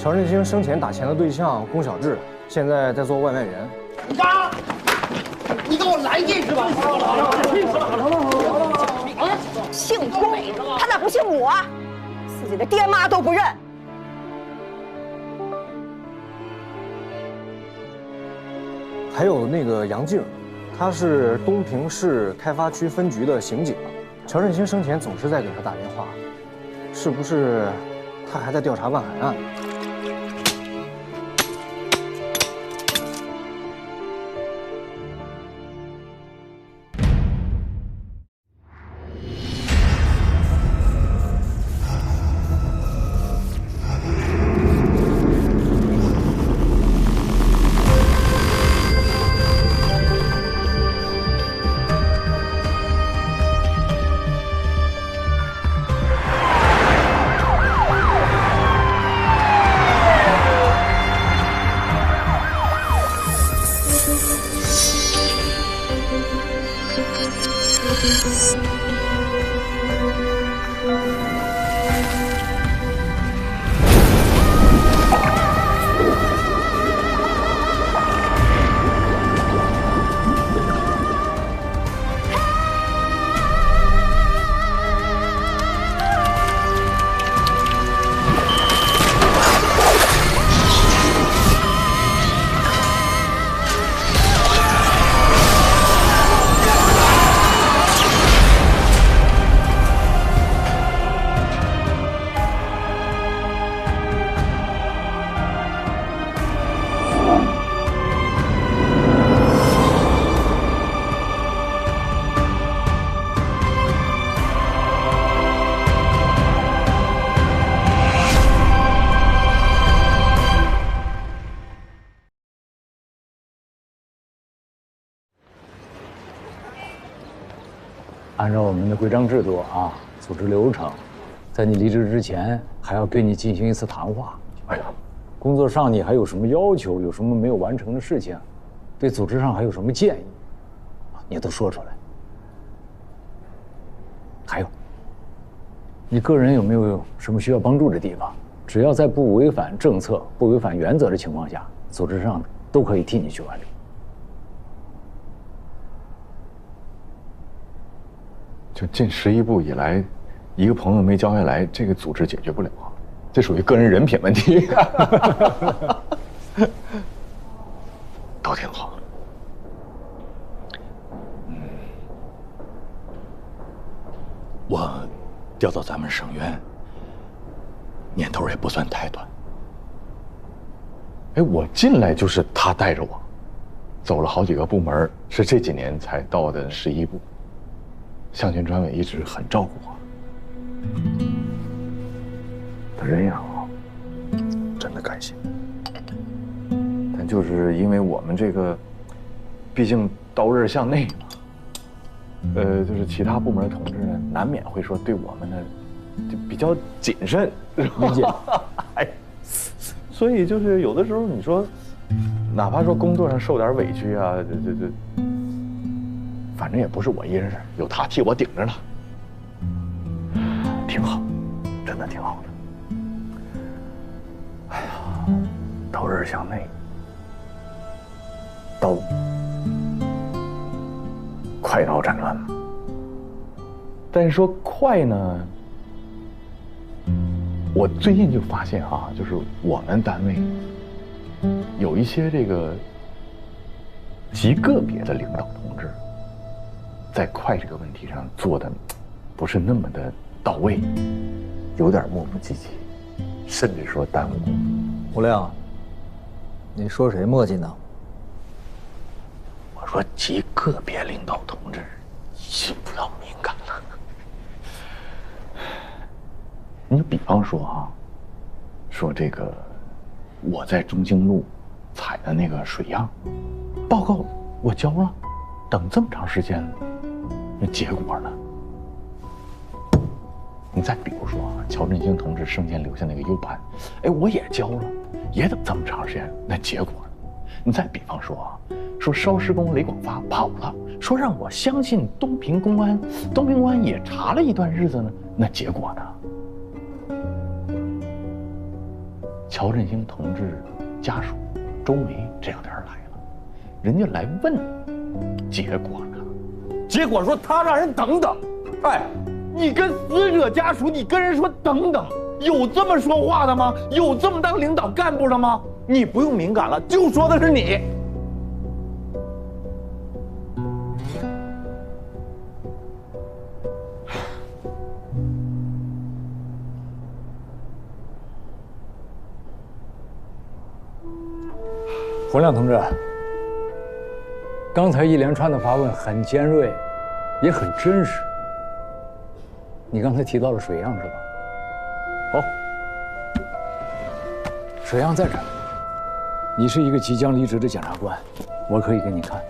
乔振兴生前打钱的对象龚小志，现在在做外卖员。妈，你给我来劲是吧？姓龚，他咋不姓武啊？自己的爹妈都不认。还有那个杨静，他是东平市开发区分局的刑警。乔振兴生前总是在给他打电话，是不是他还在调查万海案？ 按照我们的规章制度啊，组织流程，在你离职之前，还要对你进行一次谈话。哎呀，工作上你还有什么要求？有什么没有完成的事情？对组织上还有什么建议？你都说出来。还有，你个人有没有什么需要帮助的地方？只要在不违反政策、不违反原则的情况下，组织上都可以替你去完成。 就进11部以来，一个朋友没交下来，这个组织解决不了，这属于个人人品问题。都挺好。我调到咱们省院，年头也不算太短。哎，我进来就是他带着我，走了好几个部门，是这几年才到的11部。 项群专委一直很照顾我，他人也好，真的感谢。但就是因为我们这个，毕竟刀刃向内嘛，就是其他部门的同志呢，难免会说对我们呢，就比较谨慎，理解。哎，所以就是有的时候你说，哪怕说工作上受点委屈啊，这。 反正也不是我一人事，有他替我顶着呢，挺好，真的挺好的。哎呀，刀刃向内，刀，快刀斩乱麻。但是说快呢，我最近就发现啊，就是我们单位有一些这个极个别的领导同志。 在快这个问题上做的不是那么的到位，有点磨磨唧唧，甚至说耽误工作。吴亮，你说谁磨叽呢？我说极个别领导同志，心不要敏感了。你就比方说啊，说这个我在中兴路采的那个水样报告我交了，等这么长时间了。 那结果呢？你再比如说啊，乔振兴同志生前留下那个 U 盘，哎，我也交了，也等这么长时间，那结果呢？你再比方说啊，说烧尸工雷广发跑了，说让我相信东平公安，东平公安也查了一段日子呢，那结果呢？乔振兴同志家属周梅这两天来了，人家来问，结果呢？结果说他让人等等。哎，你跟死者家属，你跟人说等等，有这么说话的吗？有这么当领导干部的吗？你不用敏感了，就说的是你。洪亮同志，刚才一连串的发问很尖锐，也很真实。你刚才提到了水漾是吧？好，水漾在这儿。你是一个即将离职的检察官，我可以给你看。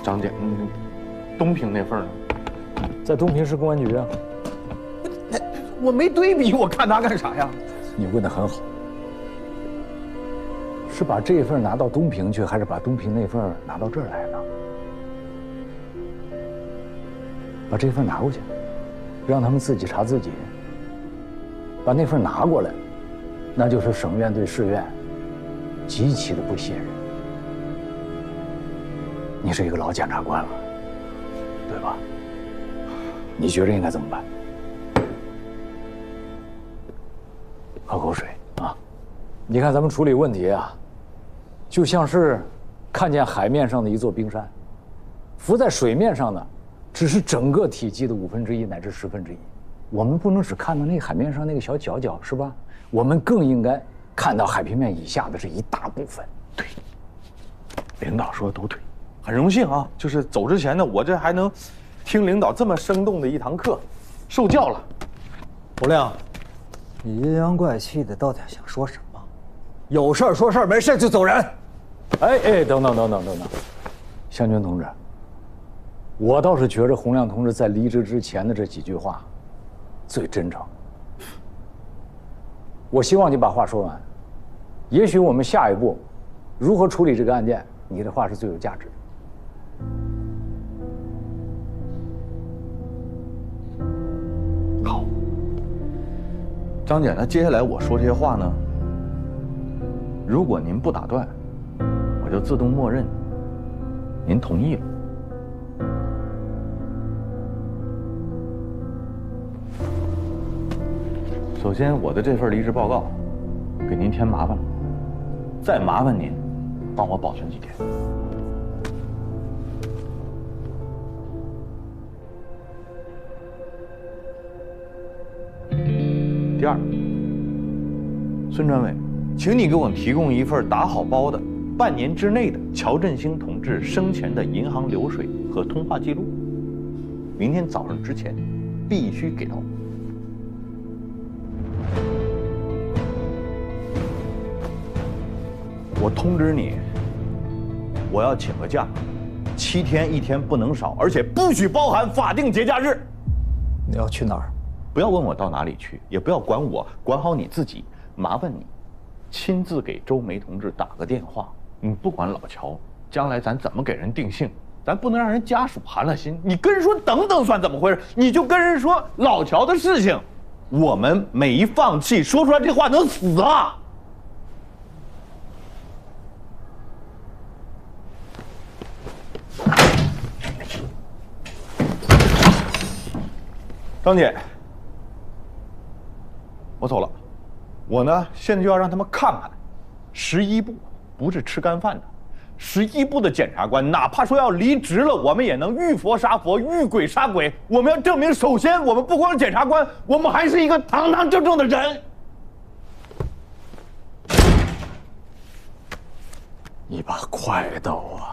张姐，东平那份呢？在东平市公安局啊。我没对比，我看他干啥呀？你问得很好，是把这份拿到东平去，还是把东平那份拿到这儿来呢？把这份拿过去，让他们自己查自己。把那份拿过来，那就是省院对市院极其的不信任。你是一个老检察官了，对吧？你觉着应该怎么办？喝口水啊！你看咱们处理问题啊，就像是看见海面上的一座冰山，浮在水面上的只是整个体积的1/5乃至1/10。我们不能只看到那海面上那个小角角，是吧？我们更应该看到海平面以下的这一大部分。对，领导说的都对。很荣幸啊，就是走之前呢，我这还能听领导这么生动的一堂课，受教了。洪亮，你阴阳怪气的，到底想说什么？有事儿说事儿，没事就走人。哎，等等，湘军同志，我倒是觉着洪亮同志在离职之前的这几句话最真诚。我希望你把话说完，也许我们下一步如何处理这个案件，你的话是最有价值的。好，张姐，那接下来我说这些话呢，如果您不打断，我就自动默认您同意了。首先，我的这份离职报告给您添麻烦了，再麻烦您帮我保存几天。第二，孙传伟，请你给我提供一份打好包的半年之内的乔振兴同志生前的银行流水和通话记录，明天早上之前必须给到我。我通知你，我要请个假，7天1天不能少，而且不许包含法定节假日。你要去哪儿？不要问我到哪里去，也不要管我，管好你自己。麻烦你亲自给周梅同志打个电话。你不管老乔，将来咱怎么给人定性，咱不能让人家属寒了心。你跟人说等等算怎么回事？你就跟人说老乔的事情，我们没放弃，说出来这话能死啊！张姐，我走了。我呢，现在就要让他们看看，11部不是吃干饭的。11部的检察官，哪怕说要离职了，我们也能遇佛杀佛，遇鬼杀鬼。我们要证明，首先我们不光是检察官，我们还是一个堂堂正正的人。一把快刀啊！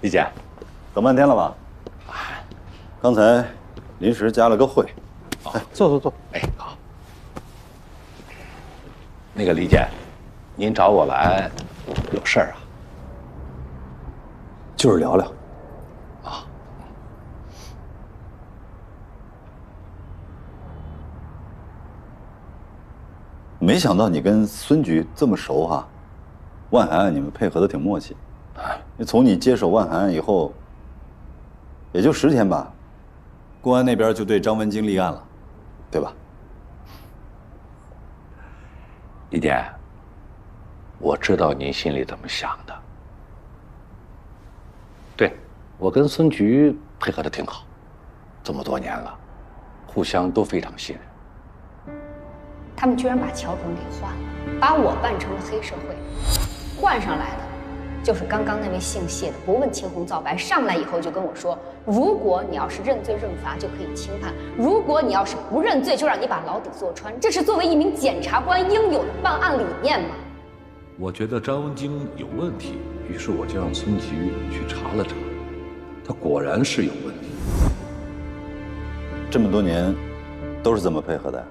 李姐，等半天了吧？刚才临时加了个会。哎，坐。哎，好。那个李姐，您找我来有事儿啊？就是聊聊。啊。没想到你跟孙局这么熟哈，万海案你们配合的挺默契。从你接手万海案以后，也就10天吧，公安那边就对张文京立案了，对吧？李姐，我知道您心里怎么想的。对，我跟孙局配合的挺好，这么多年了，互相都非常信任。他们居然把乔总给换了，把我办成了黑社会，换上来的就是刚刚那位姓谢的，不问青红皂白，上来以后就跟我说，如果你要是认罪认罚，就可以轻判；如果你要是不认罪，就让你把牢底坐穿。这是作为一名检察官应有的办案理念吗？我觉得张文京有问题，于是我就让孙局去查了查，他果然是有问题。这么多年，都是这么配合的。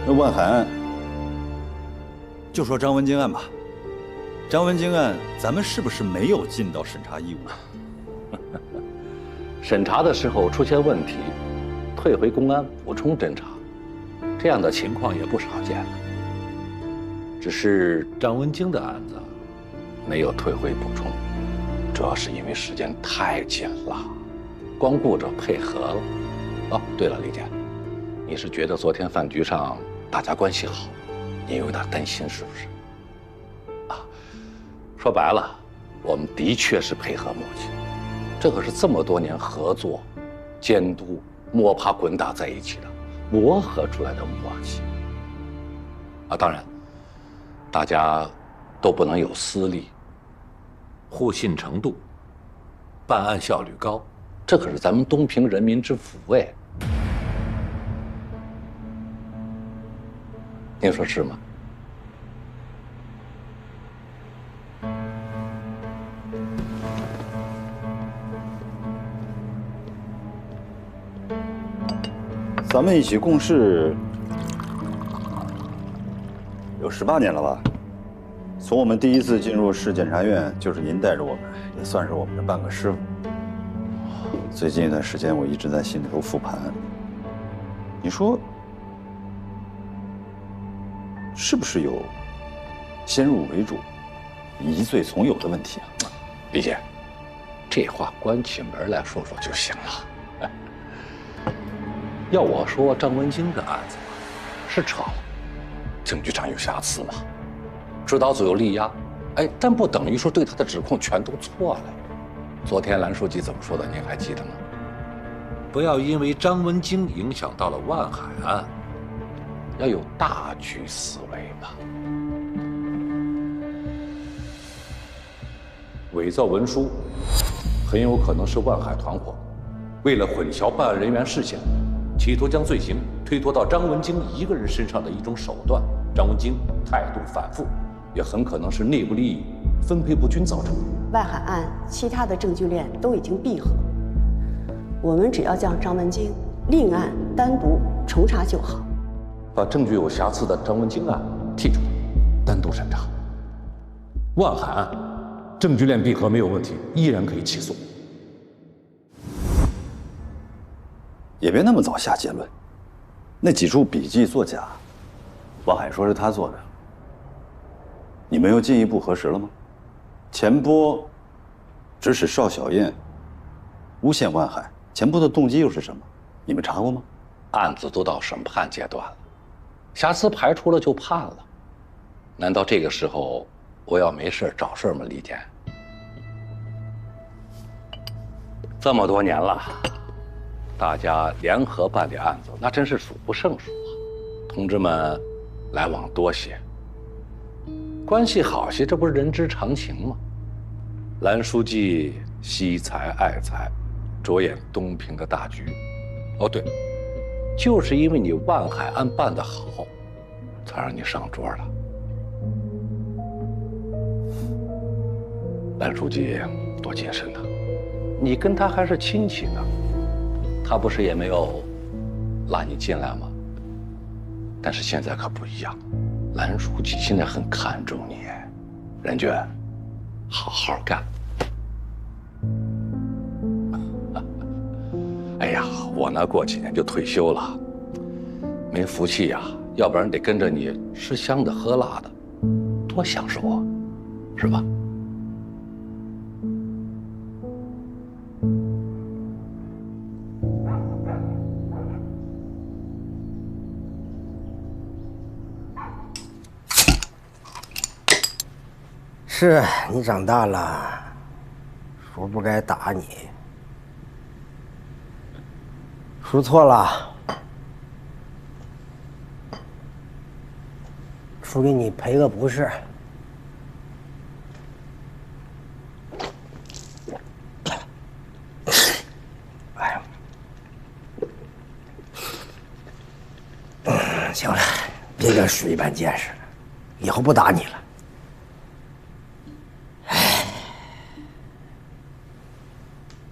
那万海案，就说张文京案吧。张文京案，咱们是不是没有尽到审查义务？审查的时候出现问题，退回公安补充侦查，这样的情况也不少见了。只是张文京的案子没有退回补充，主要是因为时间太紧了，光顾着配合了。哦，对了，李姐，你是觉得昨天饭局上大家关系好，你有点担心是不是？啊，说白了，我们的确是配合默契，这可是这么多年合作、监督、摸爬滚打在一起的磨合出来的默契。啊，当然，大家都不能有私利，互信程度、办案效率高，这可是咱们东平人民之福哎。您说是吗？咱们一起共事有18年了吧？从我们第一次进入市检察院，就是您带着我们，也算是我们的半个师傅。最近一段时间，我一直在心里头复盘。你说，是不是有先入为主、疑罪从有的问题啊？李姐，这话关起门来说说就行了。要我说，张文京的案子是查了，证据上有瑕疵嘛，指导组有力压，哎，但不等于说对他的指控全都错了。昨天蓝书记怎么说的？您还记得吗？不要因为张文京影响到了万海案，要有大局思维嘛。伪造文书很有可能是万海团伙为了混淆办案人员视线，企图将罪行推脱到张文京一个人身上的一种手段。张文京态度反复，也很可能是内部利益分配不均造成的。万海案其他的证据链都已经闭合，我们只要将张文京另案单独重查就好。把证据有瑕疵的张文京案剔除，单独审查。万海案证据链闭合没有问题，依然可以起诉。也别那么早下结论。那几处笔迹作假，王海说是他做的，你们又进一步核实了吗？钱波指使邵小燕诬陷万海，钱波的动机又是什么？你们查过吗？案子都到审判阶段了，瑕疵排除了就判了，难道这个时候我要没事找事吗？李姐，这么多年了，大家联合办理案子，那真是数不胜数啊。同志们来往多些，关系好些，这不是人之常情吗？蓝书记惜才爱才，着眼东平的大局。哦，对，就是因为你万海案办得好，才让你上桌了。蓝书记多谨慎呐！你跟他还是亲戚呢，他不是也没有拉你进来吗？但是现在可不一样，蓝书记现在很看重你，任娟，好好干。哎呀，我呢过几年就退休了，没福气呀，要不然得跟着你吃香的喝辣的，多享受啊，是吧？是你长大了，叔不该打你，叔错了，叔给你赔个不是。哎呀，行了，别跟叔一般见识了，以后不打你了。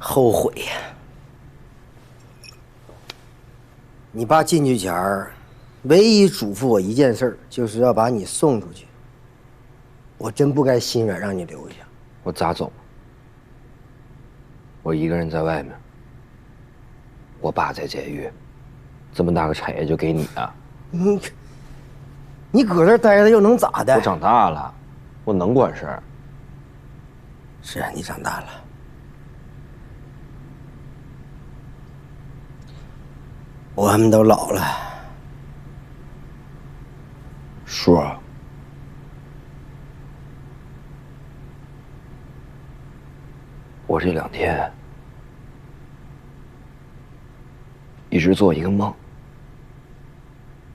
后悔呀！你爸进去前儿，唯一嘱咐我一件事，就是要把你送出去。我真不该心软让你留下。我咋走？我一个人在外面，我爸在监狱，这么大个产业就给你啊？你搁这儿待着又能咋的？我长大了，我能管事儿。是啊，你长大了。我们都老了，叔，我这2天一直做一个梦，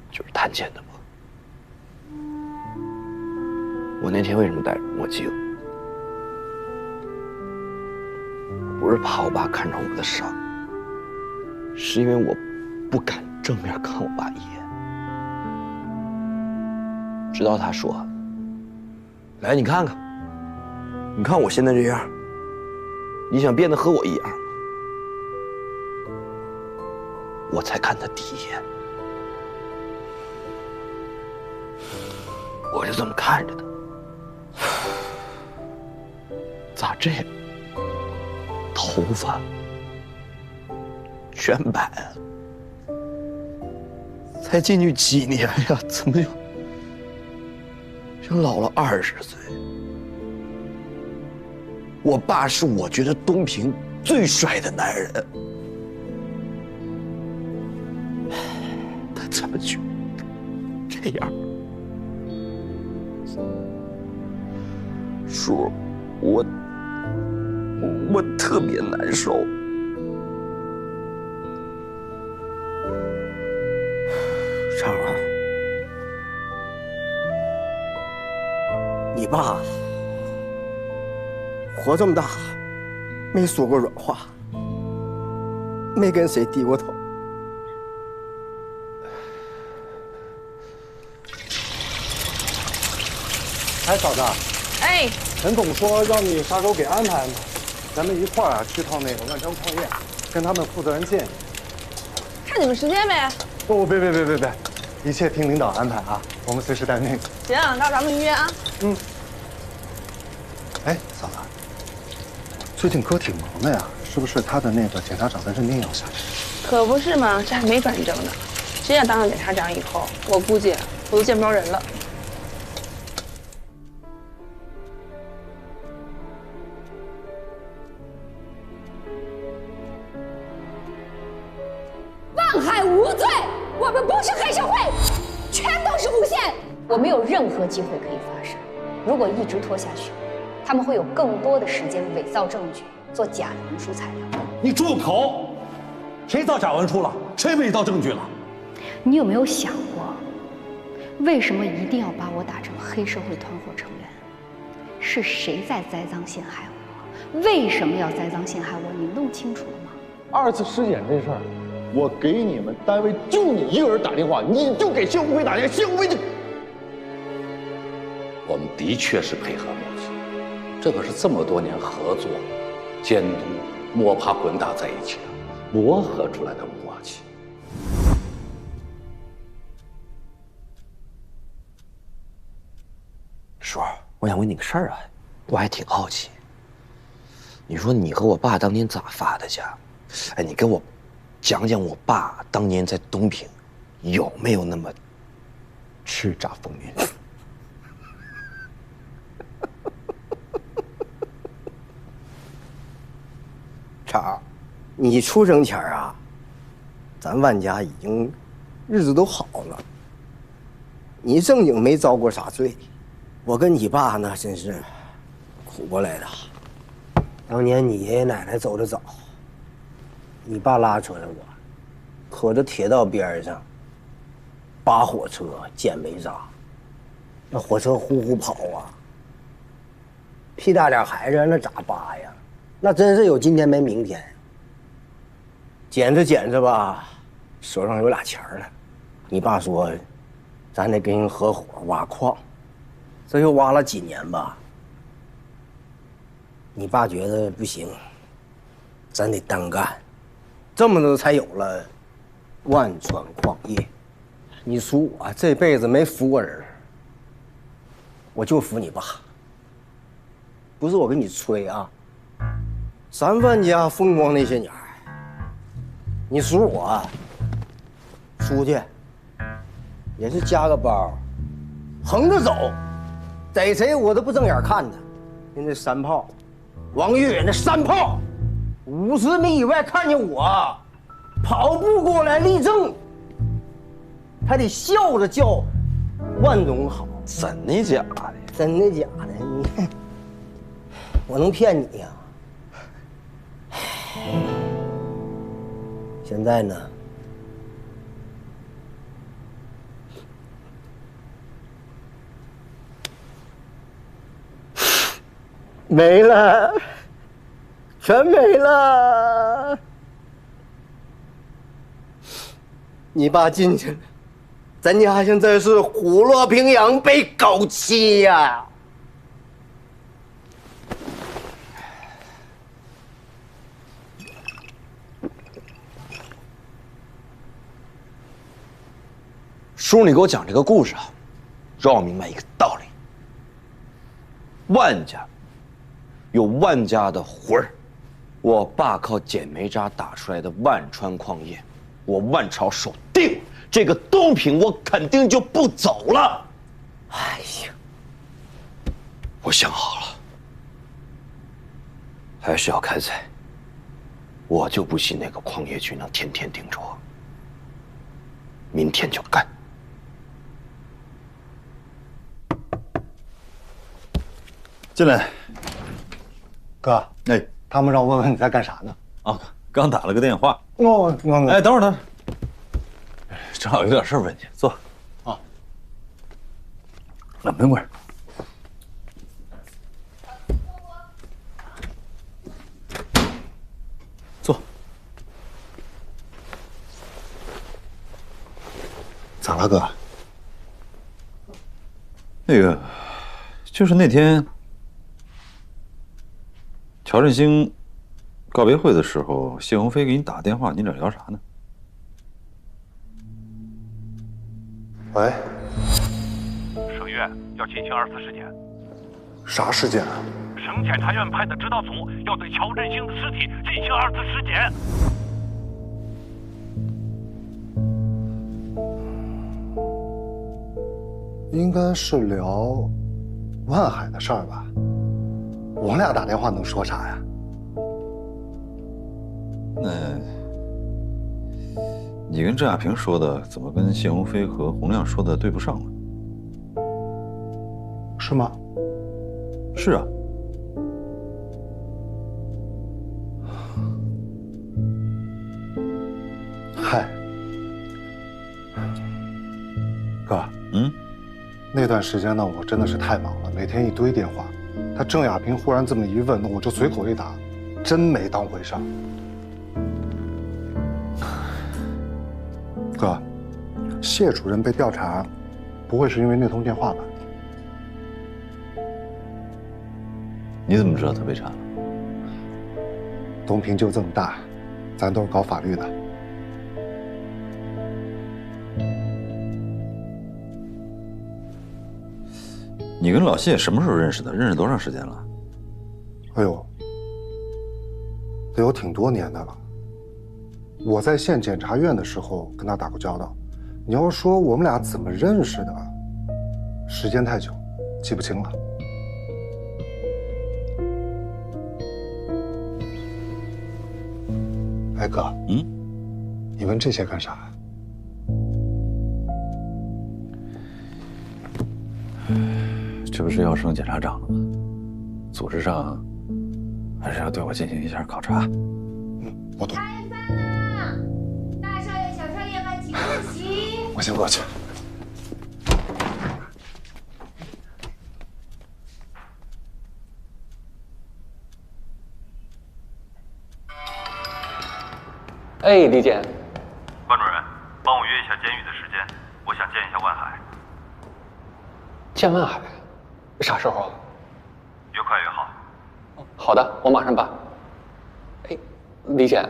就是探监的梦。我那天为什么戴着墨镜？不是怕我爸看着我的伤，是因为我不敢正面看我爸一眼，直到他说：“来，你看看，你看我现在这样，你想变得和我一样吗？”我才看他第一眼，我就这么看着他，咋这样？头发全白了。才进去几年呀，怎么就老了20岁？我爸是我觉得东平最帅的男人，他怎么就这样？叔，我特别难受。畅儿，你爸活这么大，没说过软话，没跟谁低过头。哎，嫂子，哎，陈总说让你啥时候给安排安排，咱们一块儿去趟那个万昌矿业，跟他们负责人见一见。看你们时间呗。不，别，一切听领导安排啊，我们随时待命。行，到咱们约啊。嗯。哎，嫂子，最近哥挺忙的呀，是不是他的那个检察长的任命要下去？可不是嘛，这还没转正呢。谁也当上检察长以后，我估计我都见不着人了。望海无罪，我们不是黑社会，全都是诬陷。我没有任何机会可以发声，如果一直拖下去，他们会有更多的时间伪造证据，做假的文书材料。你住口！谁造假文书了？谁伪造证据了？你有没有想过，为什么一定要把我打成黑社会团伙成员？是谁在栽赃陷害我？为什么要栽赃陷害我？你弄清楚了吗？2次尸检这事儿，我给你们单位就你一个人打电话，你就给谢鸿飞打电话，谢鸿飞就……我们的确是配合默契，这可是这么多年合作、监督、摸爬滚打在一起的磨合出来的默契。叔，我想问你个事儿啊，我还挺好奇。你说你和我爸当年咋发的家？哎，你给我讲讲我爸当年在东平有没有那么叱咤风云？茶，你出生前啊，咱万家已经日子都好了，你正经没遭过啥罪。我跟你爸那真是苦过来的。当年你爷爷奶奶走得早，你爸拉扯着我，可着铁道边上扒火车捡煤渣，那火车呼呼跑啊，屁大点孩子那咋扒呀？那真是有今天没明天。捡着捡着吧，手上有俩钱了，你爸说，咱得跟人合伙挖矿，这又挖了几年吧。你爸觉得不行，咱得单干，这么着才有了万川矿业。你说我这辈子没服过人，我就服你爸。不是我跟你吹啊，咱万家风光那些年，你说我出去也是加个包，横着走，逮谁我都不正眼看他。人那山炮，王越那山炮，50米以外看见我，跑步过来立正，还得笑着叫万总好。真的假的？真的假的？你我能骗你呀？现在呢，没了，全没了。你爸进去了，咱家现在是虎落平阳被狗欺呀。叔，你给我讲这个故事啊，让我明白一个道理：万家有万家的魂儿。我爸靠捡煤渣打出来的万川矿业，我万朝守定，这个东平我肯定就不走了。哎呀，我想好了，还是要开采。我就不信那个矿业局能天天盯着我，明天就干。进来，哥。哎，他们让我问问你在干啥呢？啊，刚打了个电话。哦，哎，等会儿，等会儿，正好有点事儿问你，坐。啊，那门会儿。坐。咋了，哥？那个，就是那天。乔振兴告别会的时候，谢鸿飞给你打电话，你俩聊啥呢？喂，省院要进行2次尸检。啥事件啊？省检察院派的指导组要对乔振兴的尸体进行2次尸检。应该是聊万海的事儿吧？我俩打电话能说啥呀？那你跟郑亚萍说的，怎么跟谢鸿飞和洪亮说的对不上了？是吗？是啊。嗨，哥，那段时间呢，我真的是太忙了，每天一堆电话。他郑亚萍忽然这么一问，那我就随口一答，真没当回事儿。哥，谢主任被调查，不会是因为那通电话吧？你怎么知道他被查了？东平就这么大，咱都是搞法律的。你跟老谢什么时候认识的？认识多长时间了？哎呦，得有挺多年的了。我在县检察院的时候跟他打过交道。你要说我们俩怎么认识的，时间太久，记不清了。哎哥，你问这些干啥？这不是要升检察长了吗？组织上还是要对我进行一下考察。我懂。开饭啦！大少爷、小少爷们，请入席。我先过去。哎，李检，关主任，帮我约一下监狱的时间，我想见一下万海。见万海，啥时候啊？越快越好。好的，我马上办。哎，李检，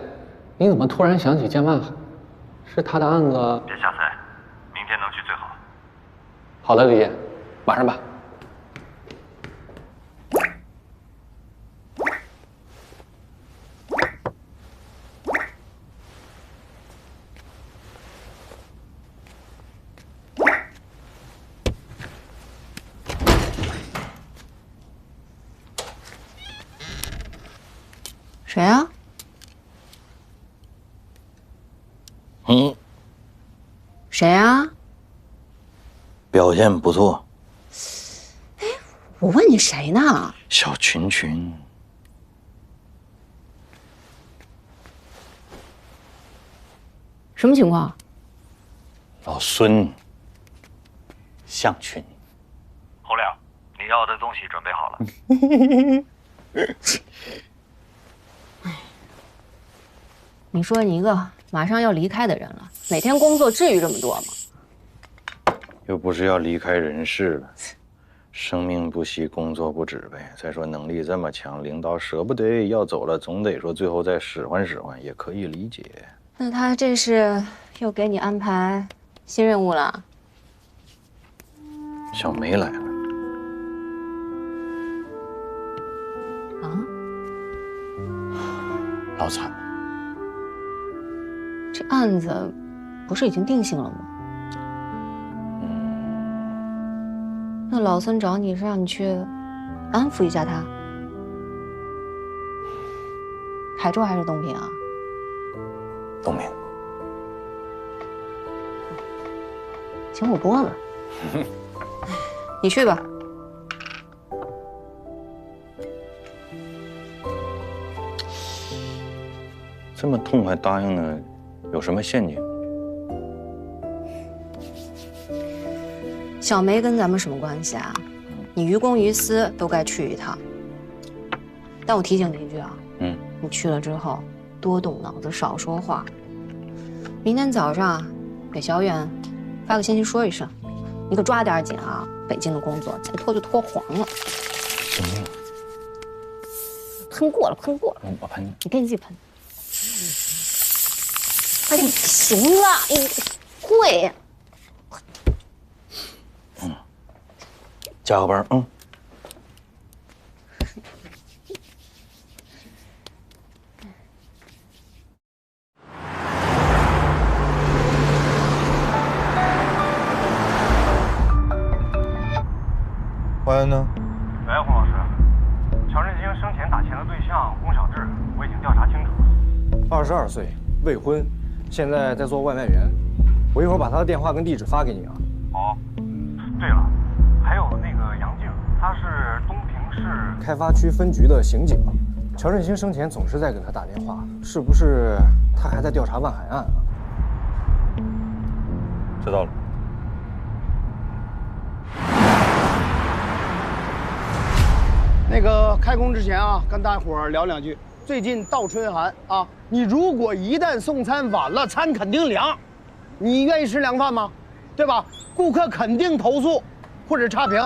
你怎么突然想起见万海？是他的案子？别瞎猜，明天能去最好。好的，李检，马上办。谁啊？谁啊？表现不错。我问你谁呢？小群群。什么情况？老孙。向群。侯亮，你要的东西准备好了。你说你一个马上要离开的人了，每天工作至于这么多吗？又不是要离开人世了，生命不息，工作不止呗。再说能力这么强，领导舍不得要走了，总得说最后再使唤使唤，也可以理解。那他这是又给你安排新任务了？小梅来了。啊？老惨。这案子不是已经定性了吗？那老孙找你是让你去安抚一下他。海州还是东平啊？东平。行，我不问了。你去吧。这么痛快答应呢？有什么陷阱？小梅跟咱们什么关系啊？你于公于私都该去一趟。但我提醒你一句啊，你去了之后多动脑子，少说话。明天早上给小远发个信息说一声，你可抓点紧啊！北京的工作再拖就拖黄了。救命！喷过了，喷过了。我喷你，你赶紧自己喷。哎，行了，你会。加个班，怀恩呢？喂，洪老师，乔振兴生前打钱的对象龚小志，我已经调查清楚了。22岁，未婚，现在在做外卖员。我一会儿把他的电话跟地址发给你啊。好。对了，还有那个杨静，他是东平市开发区分局的刑警。乔振兴生前总是在给他打电话，是不是他还在调查万海案啊？知道了。那个开工之前啊，跟大伙儿聊两句。最近倒春寒啊，你如果一旦送餐晚了，餐肯定凉。你愿意吃凉饭吗？对吧？顾客肯定投诉或者差评，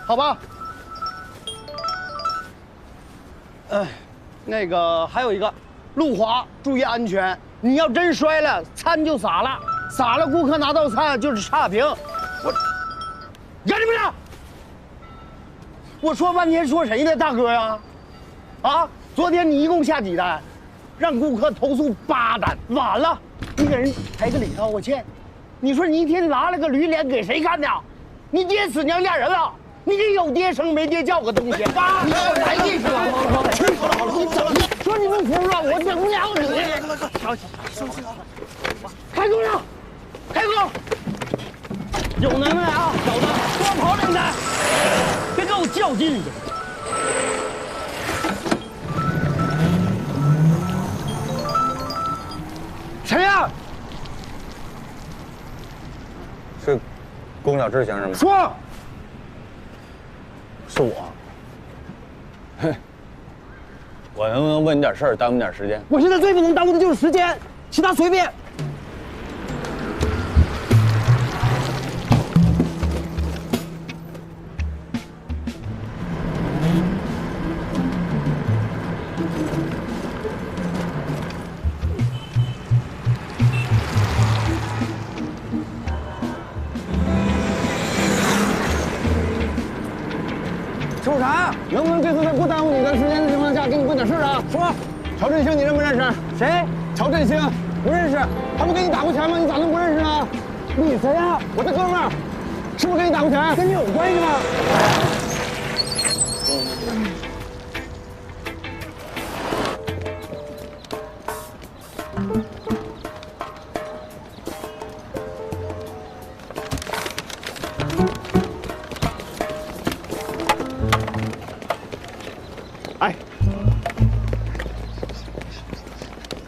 好吧？那个还有一个，路滑注意安全。你要真摔了，餐就洒了，洒了顾客拿到餐就是差评。我，干什么呢？我说半天说谁呢，大哥呀？啊，昨天你一共下几单？让顾客投诉8单，晚了，你给人赔个礼道我歉。你说你一天拉了个驴脸给谁看的？你爹死娘嫁人了？你这有爹生没爹叫个东西！你给我来意思了！你怎么说你不服啊？我整不了你！开工了，开工！有能耐啊，小子，多跑2单，别跟我较劲去！谁呀？是龚小志先生吗？说。是我。嘿，我能不能问你点事儿，耽误你点时间？我现在最不能耽误的就是时间，其他随便。说啥？能不能这次在不耽误你的时间的情况下，给你问点事啊？说，乔振兴你认不认识？谁？乔振兴，不认识。他不给你打过钱吗？你咋能不认识呢？你谁呀？我的哥们儿，是不是给你打过钱？跟你有关系吗？哎，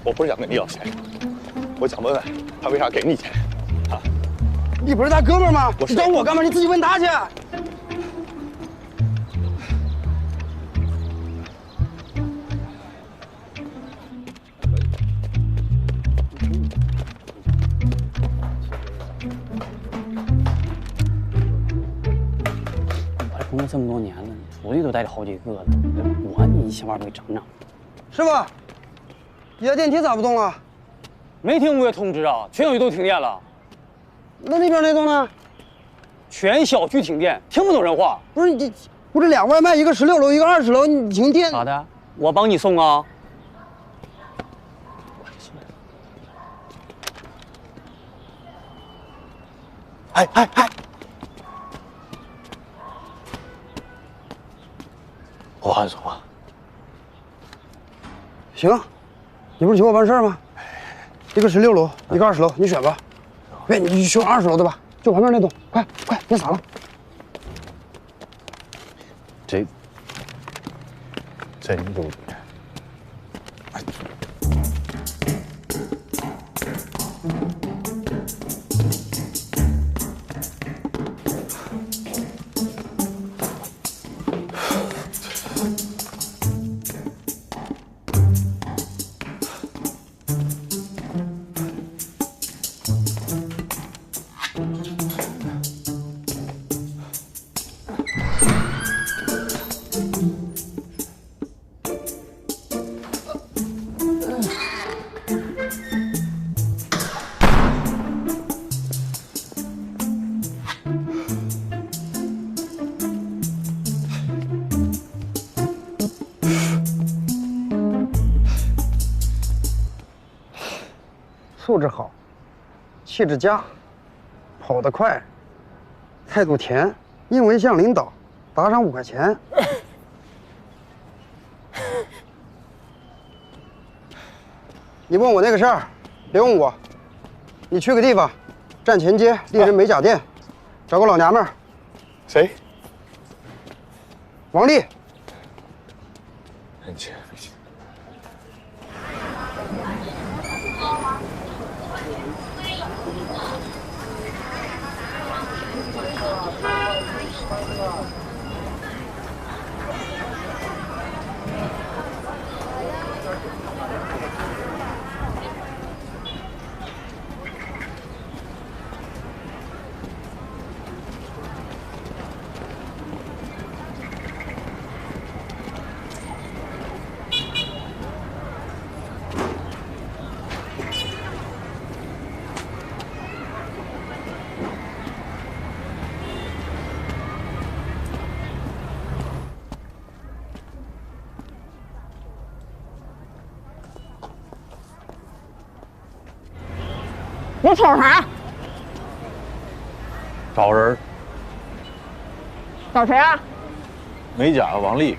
我不是想跟你要钱，我想问问他为啥给你钱啊？你不是他哥们吗？你找我干嘛？你自己问他去。我工作这么多年了，徒弟都带了好几个了，我你想法没长长。师傅，你家电梯咋不动了？没听物业通知啊，全小区都停电了。那边那栋呢？全小区停电，听不懂人话。不是你，不是俩外卖，一个16楼，一个20楼，你停电咋的？我帮你送啊。哎哎哎！我喊什么？行，你不是请我办事吗？一个16楼，一个20楼，你选吧。别，你选20楼的吧，就旁边那栋。快快，别洒了。这你怎么？哎。素质好，气质佳，跑得快，态度甜，因为向领导，打赏5块钱。你问我那个事儿，别问我。你去个地方，站前街丽人美甲店，找个老娘们儿。谁？王丽。你瞅啥？找人。找谁啊？美甲王丽。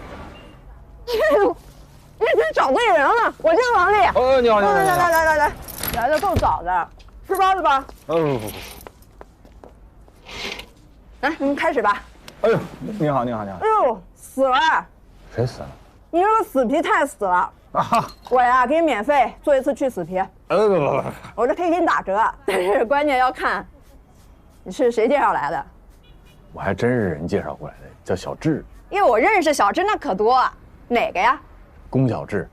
你真找对人了，我就是王丽。哦，你好，你好，来的够早的，吃包子吧。不。来，你们开始吧。哎呦，你好。哎呦，死了！谁死了？你这个死皮太死了。我呀，给你免费做一次去死皮。不，我这可以给你打折，但是关键要看你是谁介绍来的。我还真是人介绍过来的，叫小智。因为我认识小智那可多，哪个呀？龚小智。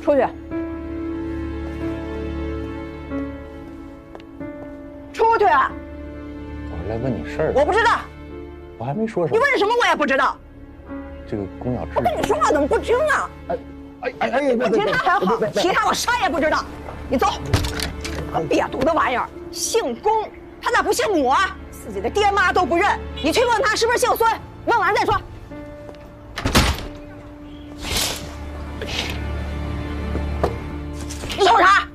出去！出去！我是来问你事儿的。我不知道。我还没说什么。你问什么我也不知道。这个龚小智。我跟你说话怎么不听啊？不提他还好，提他我啥也不知道。你走。个瘪犊子玩意儿，姓龚，他咋不姓母啊？自己的爹妈都不认，你去问他是不是姓孙，问完再说。你瞅啥？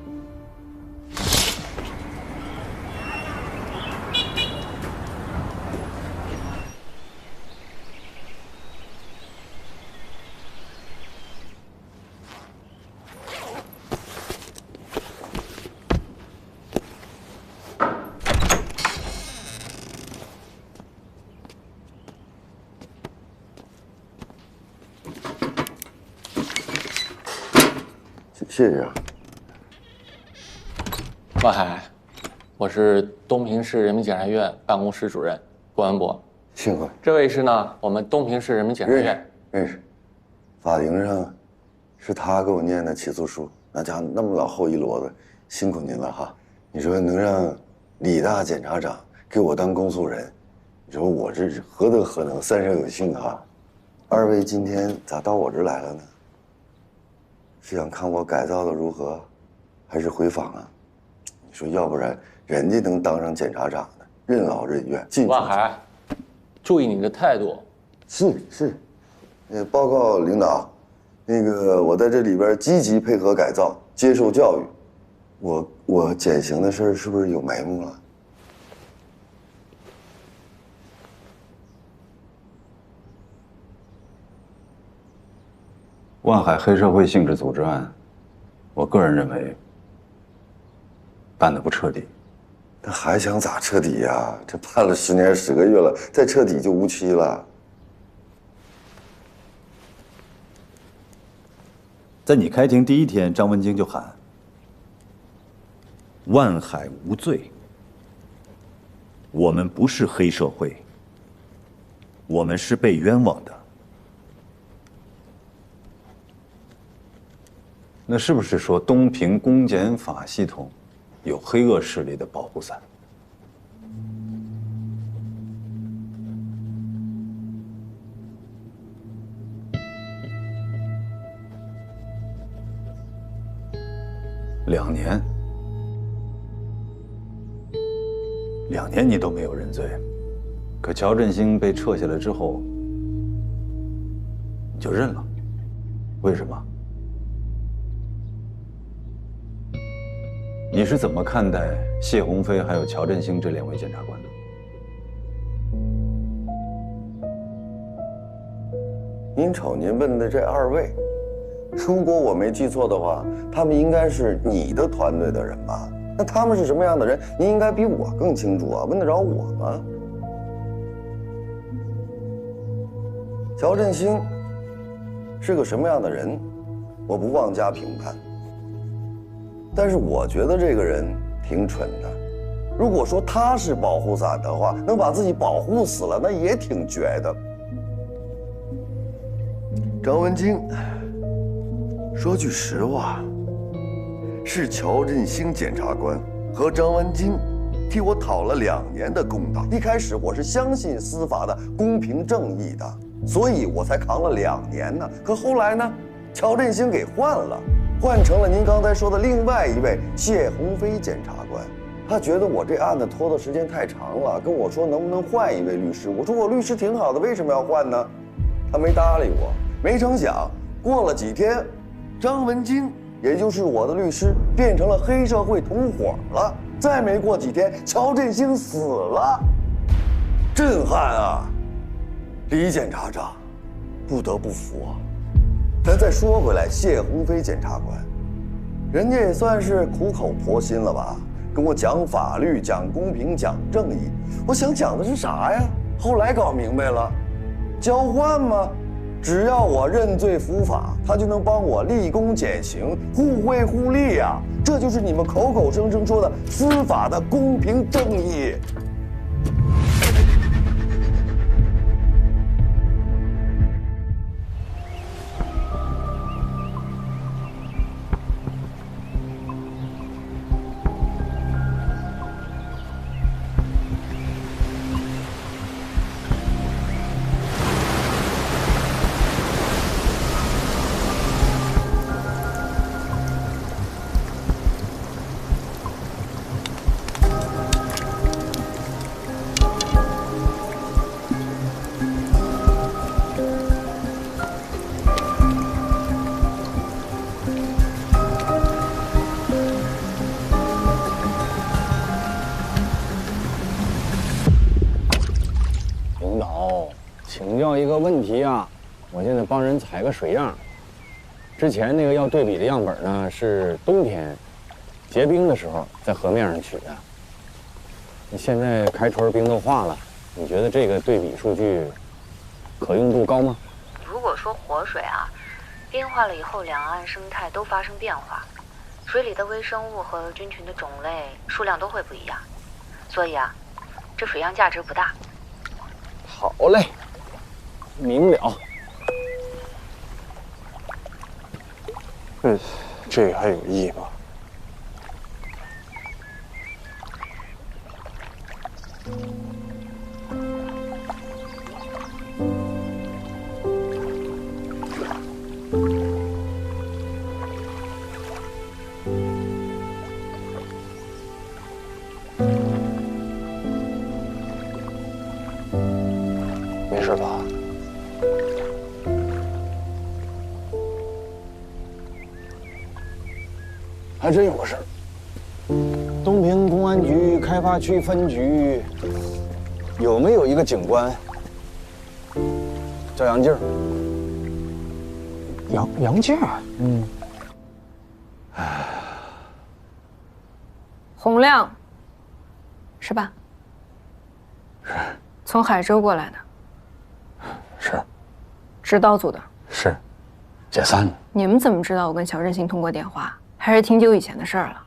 谢谢啊，万海，我是东平市人民检察院办公室主任郭文博。幸会。这位是呢，我们东平市人民检察院。认识。法庭上是他给我念的起诉书，那家伙那么老厚一摞子，辛苦您了哈。你说能让李大检察长给我当公诉人，你说我这是何德何能，三生有幸哈。二位今天咋到我这儿来了呢？是想看我改造的如何，还是回访啊？你说要不然人家能当上检察长呢，任劳任怨。万海，注意你的态度。是，报告领导，那个我在这里边积极配合改造，接受教育。我减刑的事儿是不是有眉目了？万海黑社会性质组织案，我个人认为办得不彻底。那还想咋彻底呀？这判了10年10个月了，再彻底就无期了。在你开庭第一天，张文京就喊：“万海无罪，我们不是黑社会，我们是被冤枉的。”那是不是说东平公检法系统有黑恶势力的保护伞？2年你都没有认罪，可乔振兴被撤下来之后，你就认了，为什么？你是怎么看待谢鸿飞还有乔振兴这2位检察官的？您瞅您问的这2位，如果我没记错的话，他们应该是你的团队的人吧？那他们是什么样的人，您应该比我更清楚啊，问得着我吗？乔振兴是个什么样的人，我不妄加评判。但是我觉得这个人挺蠢的。如果说他是保护伞的话，能把自己保护死了，那也挺绝的。张文京，说句实话，是乔振兴检察官和张文京替我讨了2年的公道。一开始我是相信司法的公平正义的，所以我才扛了2年呢。可后来呢，乔振兴给换了。换成了您刚才说的另外一位谢鸿飞检察官，他觉得我这案子拖的时间太长了，跟我说能不能换一位律师。我说我律师挺好的，为什么要换呢？他没搭理我。没成想过了几天，张文京，也就是我的律师，变成了黑社会同伙了。再没过几天，乔振兴死了，震撼啊！李检察长，不得不服啊。咱再说回来，谢鸿飞检察官，人家也算是苦口婆心了吧，跟我讲法律、讲公平、讲正义。我想讲的是啥呀？后来搞明白了，交换吗？只要我认罪伏法，他就能帮我立功减刑，互惠互利呀！这就是你们口口声声说的司法的公平正义。请教一个问题啊，我现在帮人采个水样，之前那个要对比的样本呢是冬天结冰的时候在河面上取的，你现在开春冰都化了，你觉得这个对比数据可用度高吗？如果说活水啊，冰化了以后，两岸生态都发生变化，水里的微生物和菌群的种类数量都会不一样，所以啊，这水样价值不大。好嘞，明了。这个还有意义吗？没事吧？还真有个事儿。东平公安局开发区分局有没有一个警官叫杨静？杨静？嗯。洪亮，是吧？是。从海州过来的。是。指导组的。是。解散了。你们怎么知道我跟乔振兴通过电话？还是挺久以前的事儿了。